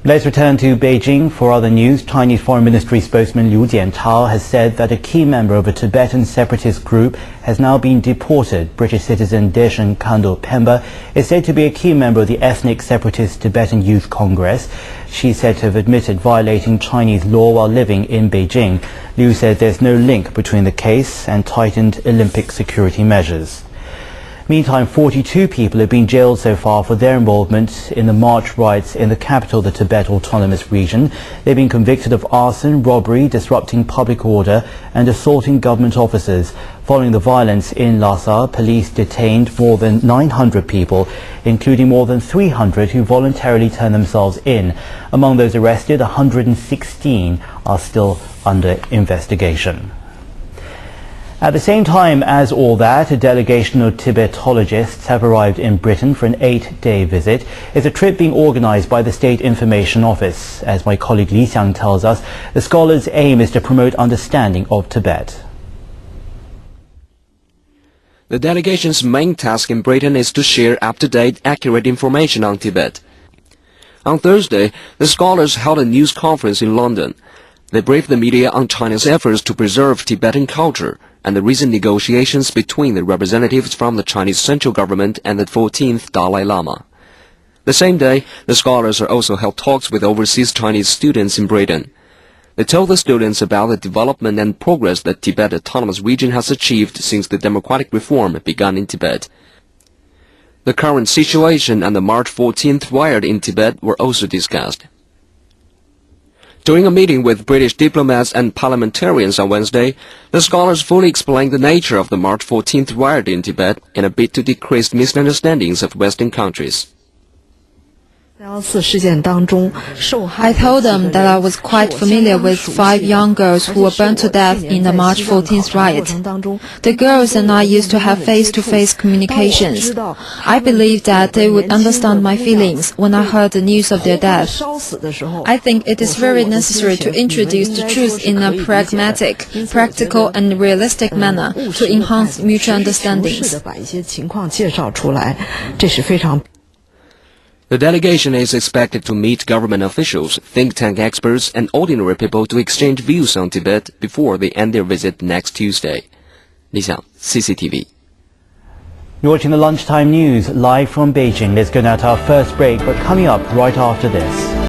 Let's return to Beijing for other news. Chinese Foreign Ministry spokesman Liu Jiantao has said that a key member of a Tibetan separatist group has now been deported. British citizen Deshan Kandor Pemba is said to be a key member of the ethnic separatist Tibetan Youth Congress. She's said to have admitted violating Chinese law while living in Beijing. Liu said there's no link between the case and tightened Olympic security measures. Meantime, 42 people have been jailed so far for their involvement in the March riots in the capital of the Tibet Autonomous Region. They've been convicted of arson, robbery, disrupting public order and assaulting government officers. Following the violence in Lhasa, police detained more than 900 people, including more than 300 who voluntarily turned themselves in. Among those arrested, 116 are still under investigation. At the same time as all that, a delegation of Tibetologists have arrived in Britain for an 8-day visit. It's a trip being organised by the State Information Office. As my colleague Li Xiang tells us, the scholars' aim is to promote understanding of Tibet. The delegation's main task in Britain is to share up-to-date, accurate information on Tibet. On Thursday, the scholars held a news conference in London. They briefed the media on China's efforts to preserve Tibetan culture and the recent negotiations between the representatives from the Chinese central government and the 14th Dalai Lama. The same day, the scholars also held talks with overseas Chinese students in Britain. They told the students about the development and progress that Tibet Autonomous Region has achieved since the democratic reform began in Tibet. The current situation and the March 14th riot in Tibet were also discussed. During a meeting with British diplomats and parliamentarians on Wednesday, the scholars fully explained the nature of the March 14th riot in Tibet in a bid to decrease misunderstandings of Western countries. I told them that I was quite familiar with 5 young girls who were burned to death in the March 14th riot. The girls and I used to have face-to-face communications. I believed that they would understand my feelings when I heard the news of their death. I think it is very necessary to introduce the truth in a pragmatic, practical and realistic manner to enhance mutual understandings. The delegation is expected to meet government officials, think tank experts, and ordinary people to exchange views on Tibet before they end their visit next Tuesday. Li Xiang, CCTV. You're watching the Lunchtime News live from Beijing. Let's go now to our first break, but coming up right after this.